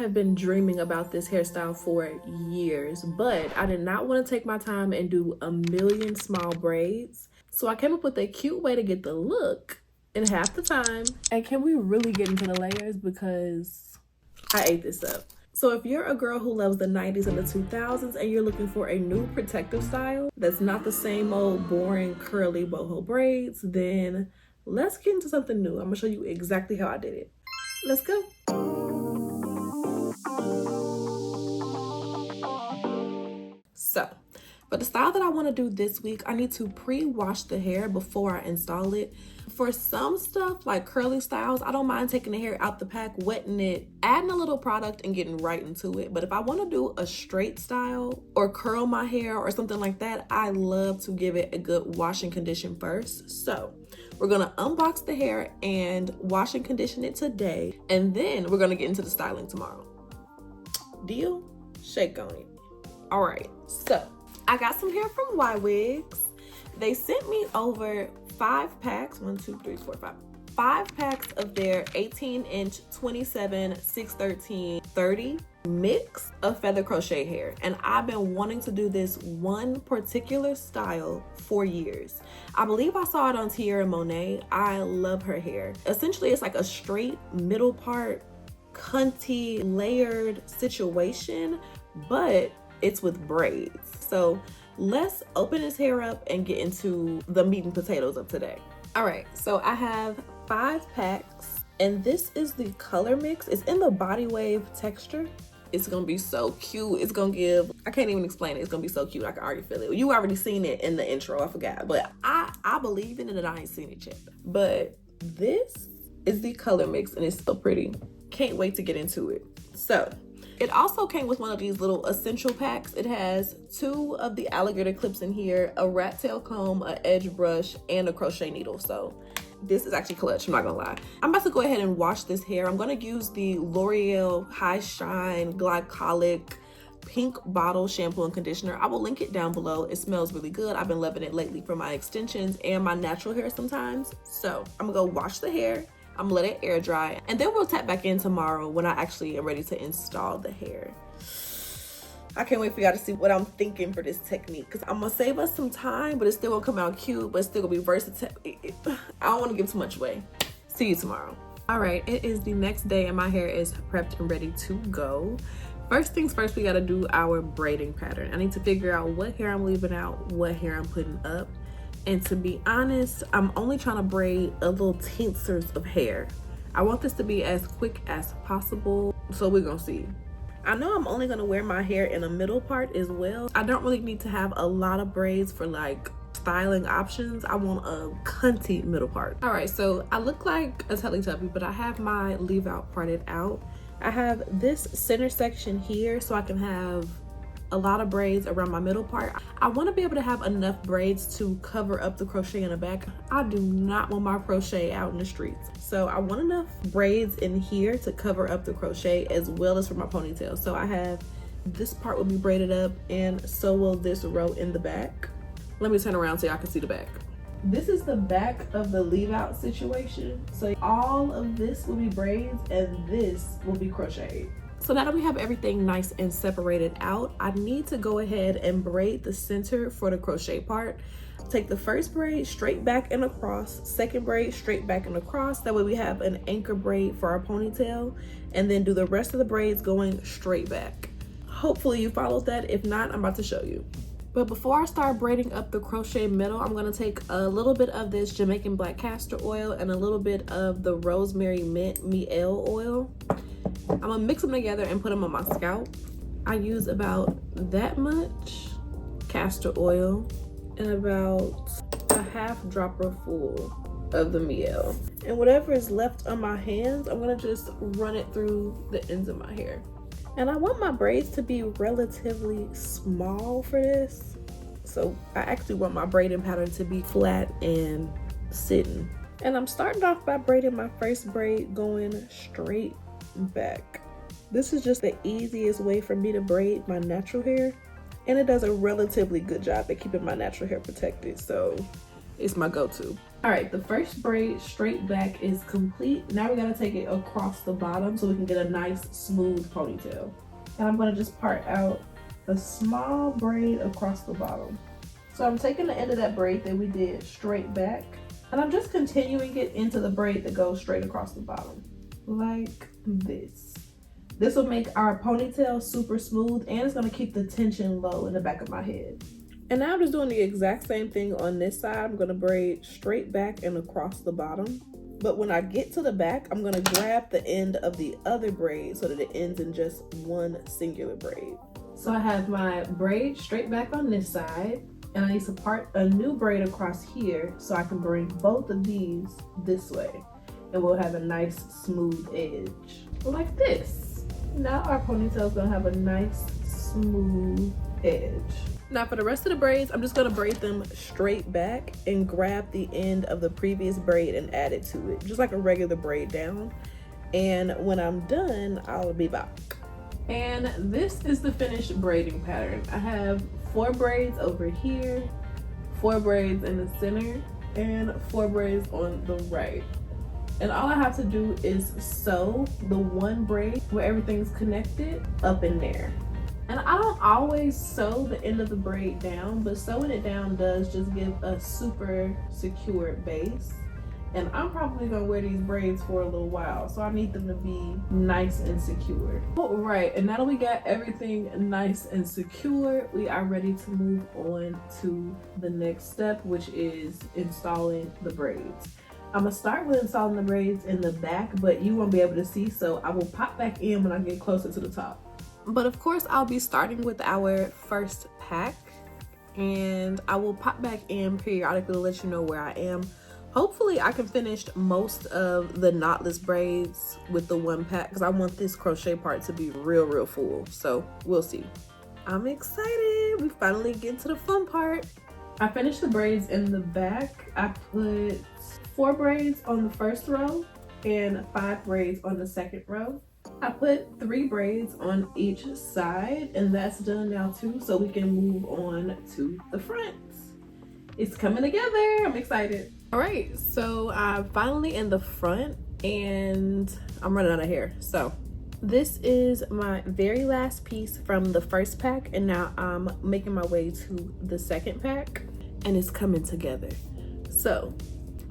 have been dreaming about this hairstyle for years, but I did not want to take my time and do a million small braids. So I came up with a cute way to get the look in half the time. And can we really get into the layers, because I ate this up. So if you're a girl who loves the 90s and the 2000s and you're looking for a new protective style that's not the same old boring curly boho braids, then let's get into something new. I'm gonna show you exactly how I did it. Let's go. So for the style that I want to do this week, I need to pre-wash the hair before I install it. For some stuff like curly styles, I don't mind taking the hair out the pack, wetting it, adding a little product and getting right into it. But if I want to do a straight style or curl my hair or something like that, I love to give it a good wash and condition first. So we're gonna unbox the hair and wash and condition it today, and then we're gonna get into the styling tomorrow. Deal? Shake on it. All right, so I got some hair from Ywigs. They sent me over 5 packs, 5 packs of their 18-inch, 27, 613, 30 mix of feather crochet hair. And I've been wanting to do this one particular style for years. I believe I saw it on Tierra Monet. I love her hair. Essentially, it's like a straight middle part, cunty, layered situation, but it's with braids. So let's open this hair up and get into the meat and potatoes of today. All right, so I have 5 packs, and this is the color mix. It's in the body wave texture. It's gonna be so cute. It's gonna give, I can't even explain it. It's gonna be so cute. I can already feel it. You already seen it in the intro, I forgot. But I believe in it and I ain't seen it yet. But this is the color mix and it's so pretty. Can't wait to get into it. So it also came with one of these little essential packs. It has 2 of the alligator clips in here, a rat tail comb, an edge brush, and a crochet needle. So this is actually clutch, I'm not gonna lie. I'm about to go ahead and wash this hair. I'm gonna use the L'Oreal High Shine Glycolic Pink Bottle Shampoo and Conditioner. I will link it down below. It smells really good. I've been loving it lately for my extensions and my natural hair sometimes. So I'm gonna go wash the hair. I'm gonna let it air dry, and then we'll tap back in tomorrow when I actually am ready to install the hair. I can't wait for y'all to see what I'm thinking for this technique, because I'm gonna save us some time, but it's still gonna come out cute, but it's still gonna be versatile. I don't want to give too much away. See you tomorrow. All right, it is the next day and my hair is prepped and ready to go. First things first, we gotta do our braiding pattern. I need to figure out what hair I'm leaving out, what hair I'm putting up. And to be honest, I'm only trying to braid a little tinctures of hair. I want this to be as quick as possible, so we're gonna see. I know I'm only gonna wear my hair in the middle part as well. I don't really need to have a lot of braids for like styling options. I want a cunty middle part. All right, so I look like a Teletubby, but I have my leave out parted out. I have this center section here so I can have a lot of braids around my middle part. I want to be able to have enough braids to cover up the crochet in the back. I do not want my crochet out in the streets. So I want enough braids in here to cover up the crochet as well as for my ponytail. So I have this part will be braided up, and so will this row in the back. Let me turn around so y'all can see the back. This is the back of the leave out situation. So all of this will be braids and this will be crocheted. So now that we have everything nice and separated out, I need to go ahead and braid the center for the crochet part. Take the first braid straight back and across, second braid straight back and across. That way we have an anchor braid for our ponytail, and then do the rest of the braids going straight back. Hopefully you followed that. If not, I'm about to show you. But before I start braiding up the crochet middle, I'm gonna take a little bit of this Jamaican black castor oil and a little bit of the rosemary mint miel oil. I'm gonna mix them together and put them on my scalp. I use about that much castor oil and about a half dropper full of the miel. And whatever is left on my hands, I'm gonna just run it through the ends of my hair. And I want my braids to be relatively small for this. So I actually want my braiding pattern to be flat and sitting. And I'm starting off by braiding my first braid going straight back. This is just the easiest way for me to braid my natural hair, and it does a relatively good job at keeping my natural hair protected. So It's my go-to. All right, the first braid straight back is complete. Now we gotta take it across the bottom so we can get a nice smooth ponytail. And I'm gonna just part out a small braid across the bottom. So I'm taking the end of that braid that we did straight back, and I'm just continuing it into the braid that goes straight across the bottom, like this. This will make our ponytail super smooth, and it's gonna keep the tension low in the back of my head. And now I'm just doing the exact same thing on this side. I'm gonna braid straight back and across the bottom. But when I get to the back, I'm gonna grab the end of the other braid so that it ends in just one singular braid. So I have my braid straight back on this side, and I need to part a new braid across here so I can bring both of these this way. And we'll have a nice smooth edge, like this. Now our ponytail is gonna have a nice smooth edge. Now for the rest of the braids, I'm just gonna braid them straight back and grab the end of the previous braid and add it to it, just like a regular braid down. And when I'm done, I'll be back. And this is the finished braiding pattern. I have 4 braids over here, 4 braids in the center, and 4 braids on the right. And all I have to do is sew the one braid where everything's connected up in there. And I don't always sew the end of the braid down, but sewing it down does just give a super secure base. And I'm probably gonna wear these braids for a little while, so I need them to be nice and secure. All right, and now that we got everything nice and secure, we are ready to move on to the next step, which is installing the braids. I'm gonna start with installing the braids in the back, but you won't be able to see, so I will pop back in when I get closer to the top. But of course, I'll be starting with our first pack, and I will pop back in periodically to let you know where I am. Hopefully I can finish most of the knotless braids with the one pack, because I want this crochet part to be real full, so we'll see. I'm excited. We finally get to the fun part. I finished the braids in the back. I put 4 braids on the first row and 5 braids on the second row. I put 3 braids on each side, and that's done now too, so we can move on to the front. It's coming together. I'm excited. All right, so I'm finally in the front, and I'm running out of hair. So this is my very last piece from the first pack, and now I'm making my way to the second pack, and it's coming together. So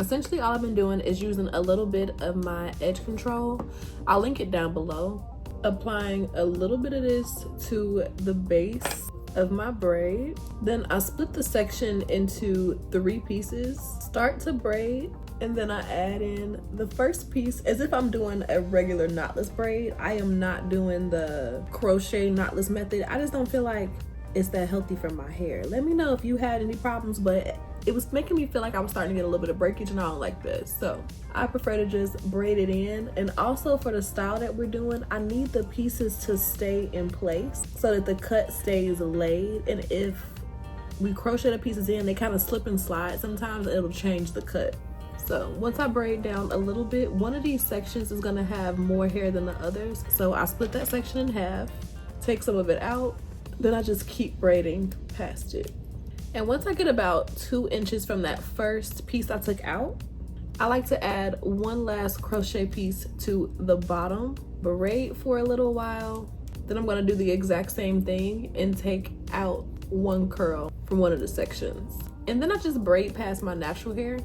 essentially all I've been doing is using a little bit of my edge control. I'll link it down below. Applying a little bit of this to the base of my braid. Then I split the section into 3 pieces, start to braid, and then I add in the first piece as if I'm doing a regular knotless braid. I am not doing the crochet knotless method. I just don't feel like it's that healthy for my hair. Let me know if you had any problems, but it was making me feel like I was starting to get a little bit of breakage, and I don't like this. So I prefer to just braid it in. And also for the style that we're doing, I need the pieces to stay in place so that the cut stays laid. And if we crochet the pieces in, they kind of slip and slide sometimes, and it'll change the cut. So once I braid down a little bit, one of these sections is gonna have more hair than the others. So I split that section in half, take some of it out, then I just keep braiding past it. And once I get about 2 inches from that first piece I took out, I like to add one last crochet piece to the bottom, braid for a little while. Then I'm gonna do the exact same thing and take out 1 curl from one of the sections. And then I just braid past my natural hair.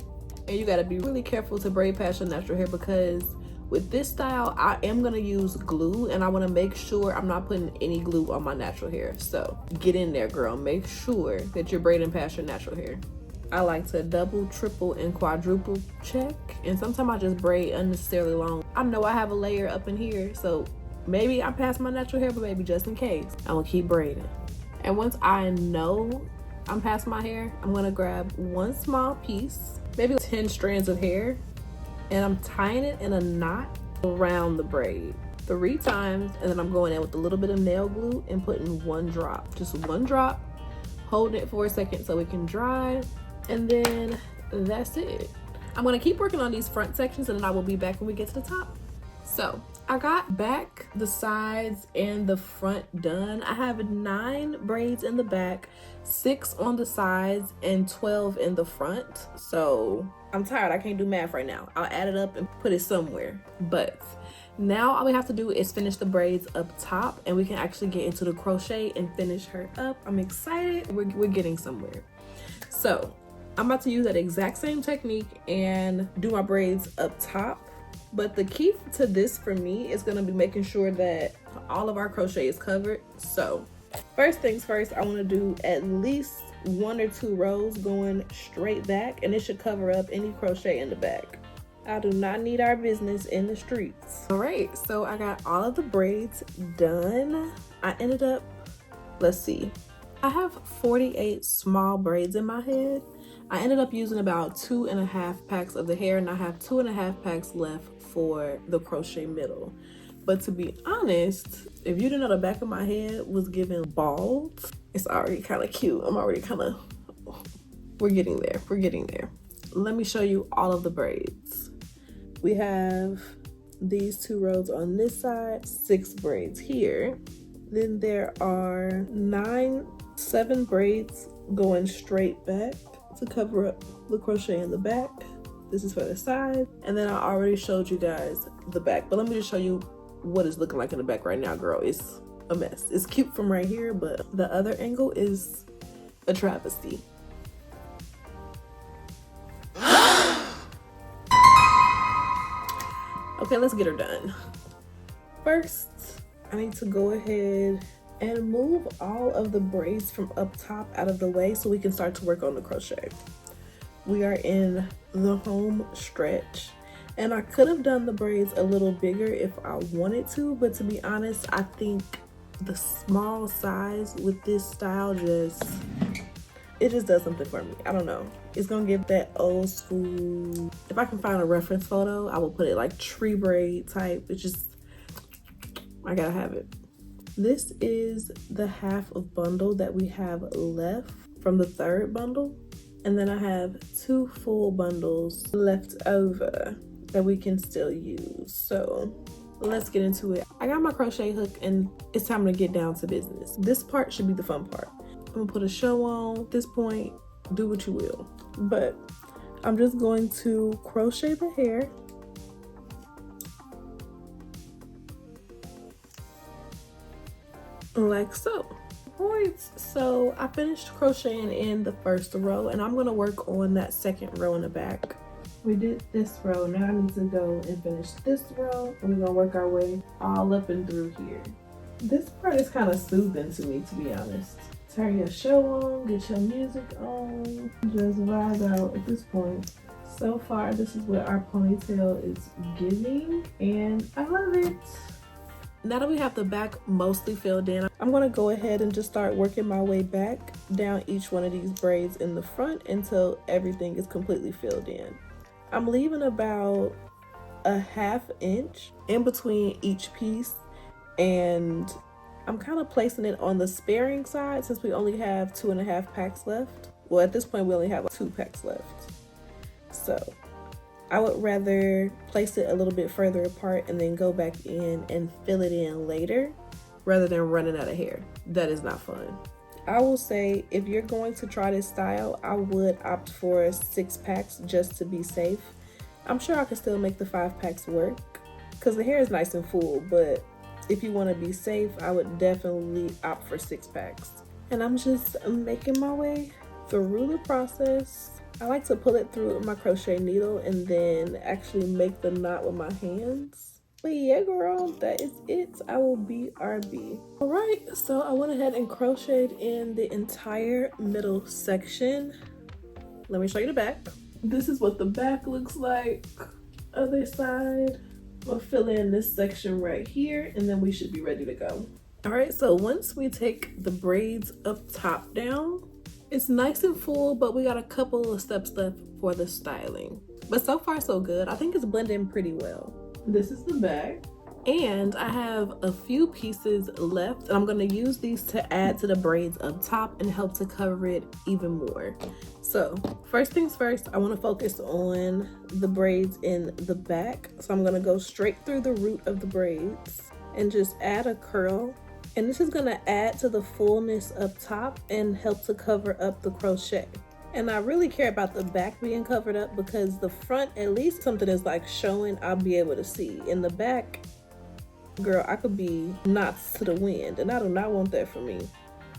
And you gotta be really careful to braid past your natural hair, because with this style, I am gonna use glue, and I wanna make sure I'm not putting any glue on my natural hair. So get in there, girl. Make sure that you're braiding past your natural hair. I like to double, triple, and quadruple check. And sometimes I just braid unnecessarily long. I know I have a layer up in here, so maybe I'm past my natural hair, but maybe just in case, I'm gonna keep braiding. And once I know I'm past my hair, I'm gonna grab 1 small piece, maybe 10 strands of hair, and I'm tying it in a knot around the braid 3 times, and then I'm going in with a little bit of nail glue and putting 1 drop, just 1 drop, holding it for a second so it can dry, and then that's it. I'm gonna keep working on these front sections, and then I will be back when we get to the top. So I got back, the sides, and the front done. I have 9 braids in the back, 6 on the sides, and 12 in the front. So I'm tired, I can't do math right now. I'll add it up and put it somewhere. But now all we have to do is finish the braids up top, and we can actually get into the crochet and finish her up. I'm excited, we're getting somewhere. So I'm about to use that exact same technique and do my braids up top. But the key to this for me is gonna be making sure that all of our crochet is covered. So first things first, I wanna do at least 1 or 2 rows going straight back, and it should cover up any crochet in the back. I do not need our business in the streets. All right, so I got all of the braids done. I ended up, let's see, I have 48 small braids in my head. I ended up using about 2.5 packs of the hair, and I have 2.5 packs left for the crochet middle. But to be honest, if you didn't know the back of my head was giving bald, it's already kind of cute. I'm already kind of, we're getting there, we're getting there. Let me show you all of the braids. We have these 2 rows on this side, 6 braids here. Then there are 7 braids going straight back to cover up the crochet in the back. This is for the side, and then I already showed you guys the back, but let me just show you what it's looking like in the back right now, girl. It's a mess. It's cute from right here, but the other angle is a travesty. Okay, let's get her done. First, I need to go ahead and move all of the braids from up top out of the way so we can start to work on the crochet. We are in the home stretch, and I could have done the braids a little bigger if I wanted to, but to be honest, I think the small size with this style just does something for me. I don't know. It's gonna give that old school, if I can find a reference photo, I will put it like tree braid type. It's just, I gotta have it. This is the half of bundle that we have left from the 3rd bundle. And then I have 2 full bundles left over that we can still use. So let's get into it. I got my crochet hook, and it's time to get down to business. This part should be the fun part. I'm gonna put a show on at this point, do what you will. But I'm just going to crochet the hair. Like so. Alright, so I finished crocheting in the 1st row, and I'm gonna work on that 2nd row in the back. We did this row, now I need to go and finish this row, and we're gonna work our way all up and through here. This part is kind of soothing to me, to be honest. Turn your show on, get your music on, just vibe out at this point. So far, this is what our ponytail is giving, and I love it. Now that we have the back mostly filled in, I'm gonna go ahead and just start working my way back down each one of these braids in the front until everything is completely filled in. I'm leaving about a 1/2 inch in between each piece, and I'm kind of placing it on the sparing side since we only have 2.5 packs left. Well, at this point, we only have 2 packs left. So I would rather place it a little bit further apart and then go back in and fill it in later rather than running out of hair. That is not fun. I will say, if you're going to try this style, I would opt for 6 packs just to be safe. I'm sure I can still make the 5 packs work because the hair is nice and full, but if you want to be safe, I would definitely opt for 6 packs. And I'm just making my way through the process. I like to pull it through with my crochet needle and then actually make the knot with my hands. But yeah, girl, that is it. I will BRB. All right, so I went ahead and crocheted in the entire middle section. Let me show you the back. This is what the back looks like. Other side. We'll fill in this section right here, and then we should be ready to go. All right, so once we take the braids up top down, it's nice and full, but we got a couple of steps left for the styling. But so far so good. I think it's blending pretty well. This is the back. And I have a few pieces left, and I'm going to use these to add to the braids up top and help to cover it even more. So first things first, I want to focus on the braids in the back. So I'm going to go straight through the root of the braids and just add a curl. And this is going to add to the fullness up top and help to cover up the crochet. And I really care about the back being covered up because the front, at least something is like showing, I'll be able to see. In the back, girl, I could be knots to the wind, and I do not want that for me.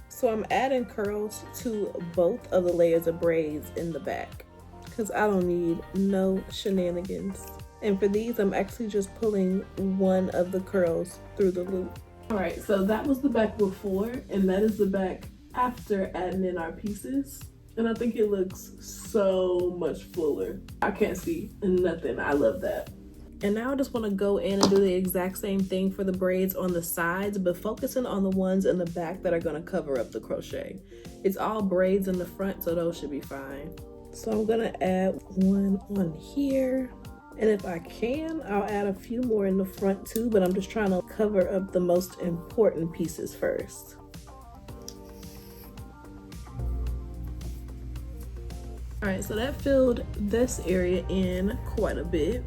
So I'm adding curls to both of the layers of braids in the back because I don't need no shenanigans. And for these, I'm actually just pulling one of the curls through the loop. All right, so that was the back before, and that is the back after adding in our pieces. And I think it looks so much fuller. I can't see nothing. I love that. And now I just want to go in and do the exact same thing for the braids on the sides, but focusing on the ones in the back that are going to cover up the crochet. It's all braids in the front, so those should be fine. So I'm going to add one on here. And if I can, I'll add a few more in the front too, but I'm just trying to cover up the most important pieces first. All right, so that filled this area in quite a bit.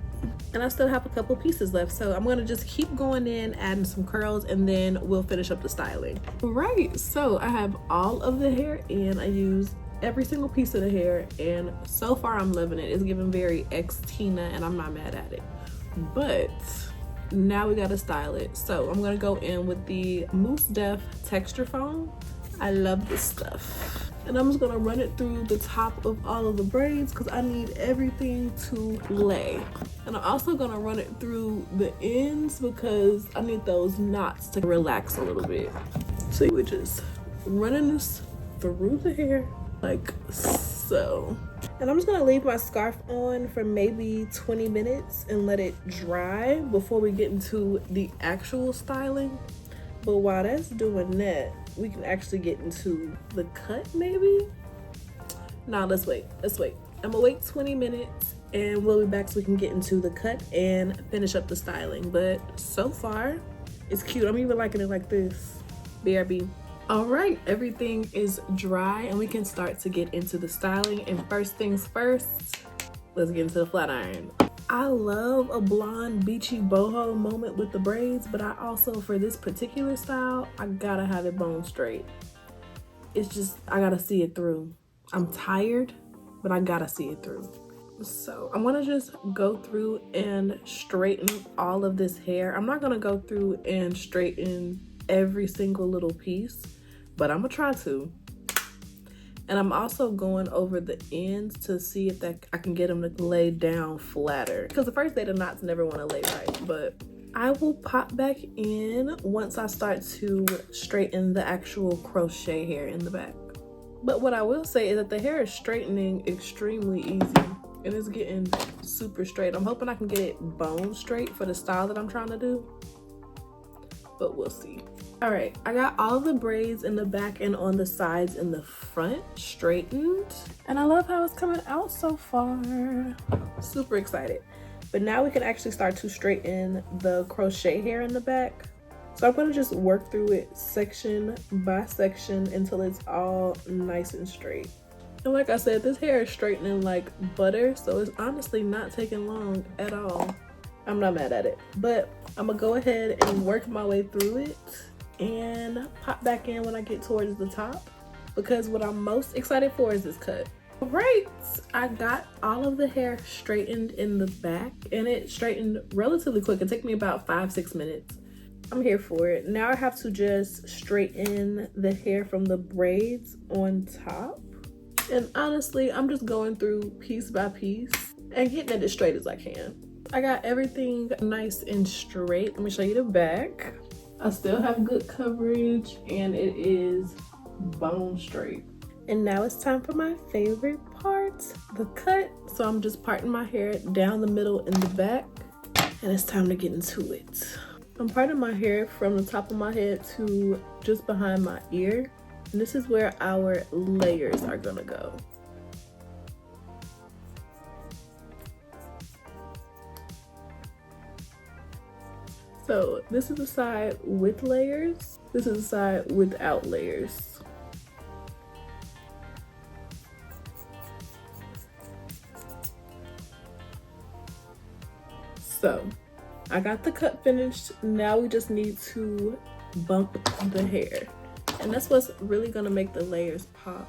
And I still have a couple pieces left, so I'm gonna just keep going in, adding some curls, and then we'll finish up the styling. Right, so I have all of the hair in. I used every single piece of the hair, and so far I'm loving it. It's giving very ex-Tina, and I'm not mad at it. But now we gotta style it. So I'm gonna go in with the Mousse Def texture foam. I love this stuff. And I'm just gonna run it through the top of all of the braids because I need everything to lay. And I'm also gonna run it through the ends because I need those knots to relax a little bit. So we're just running this through the hair like so. And I'm just gonna leave my scarf on for maybe 20 minutes and let it dry before we get into the actual styling. But while that's doing that, we can actually get into the cut maybe? Nah, let's wait. I'm gonna wait 20 minutes and we'll be back so we can get into the cut and finish up the styling. But so far, it's cute. I'm even liking it like this. BRB. All right, everything is dry and we can start to get into the styling. And first things first, let's get into the flat iron. I love a blonde beachy boho moment with the braids, but I also, for this particular style, I gotta have it bone straight. It's just, I gotta see it through. I'm tired, but I gotta see it through. So I'm gonna just go through and straighten all of this hair. I'm not gonna go through and straighten every single little piece, but I'm gonna try to. And I'm also going over the ends to see if I can get them to lay down flatter. Because the first day the knots never want to lay right. But I will pop back in once I start to straighten the actual crochet hair in the back. But what I will say is that the hair is straightening extremely easy. And it's getting super straight. I'm hoping I can get it bone straight for the style that I'm trying to do. But we'll see. All right, I got all the braids in the back and on the sides in the front straightened. And I love how it's coming out so far. Super excited. But now we can actually start to straighten the crochet hair in the back. So I'm gonna just work through it section by section until it's all nice and straight. And like I said, this hair is straightening like butter, so it's honestly not taking long at all. I'm not mad at it, but I'm gonna go ahead and work my way through it and pop back in when I get towards the top, because what I'm most excited for is this cut. All right, I got all of the hair straightened in the back and it straightened relatively quick. It took me about 5-6 minutes. I'm here for it. Now I have to just straighten the hair from the braids on top. And honestly, I'm just going through piece by piece and getting it as straight as I can. I got everything nice and straight. Let me show you the back. I still have good coverage and it is bone straight. And now it's time for my favorite part, the cut. So I'm just parting my hair down the middle in the back and it's time to get into it. I'm parting my hair from the top of my head to just behind my ear. And this is where our layers are gonna go. So this is the side with layers. This is the side without layers. So I got the cut finished. Now we just need to bump the hair. And that's what's really gonna make the layers pop.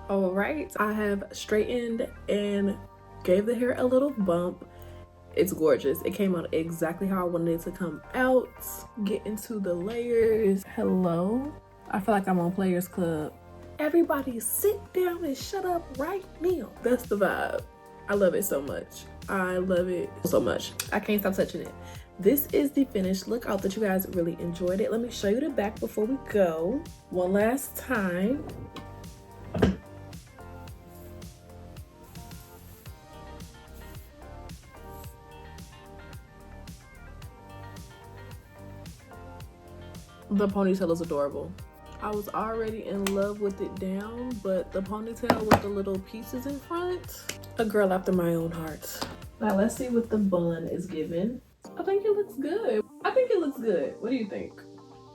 All right, I have straightened and gave the hair a little bump. It's gorgeous. It came out exactly how I wanted it to come out. Get into the layers. Hello. I feel like I'm on Players Club. Everybody sit down and shut up right now. That's the vibe. I love it so much. I love it so much. I can't stop touching it. This is the finished look. I hope that you guys really enjoyed it. Let me show you the back before we go. One last time. The ponytail is adorable. I was already in love with it down, but the ponytail with the little pieces in front, a girl after my own heart. Now let's see what the bun is giving. I think it looks good. I think it looks good. What do you think?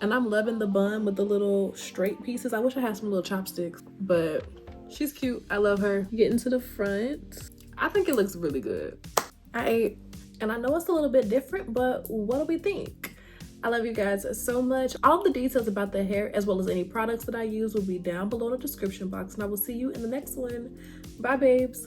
And I'm loving the bun with the little straight pieces. I wish I had some little chopsticks, but she's cute. I love her. Getting to the front. I think it looks really good. And I know it's a little bit different, but what do we think? I love you guys so much. All the details about the hair as well as any products that I use will be down below in the description box, and I will see you in the next one. Bye, babes.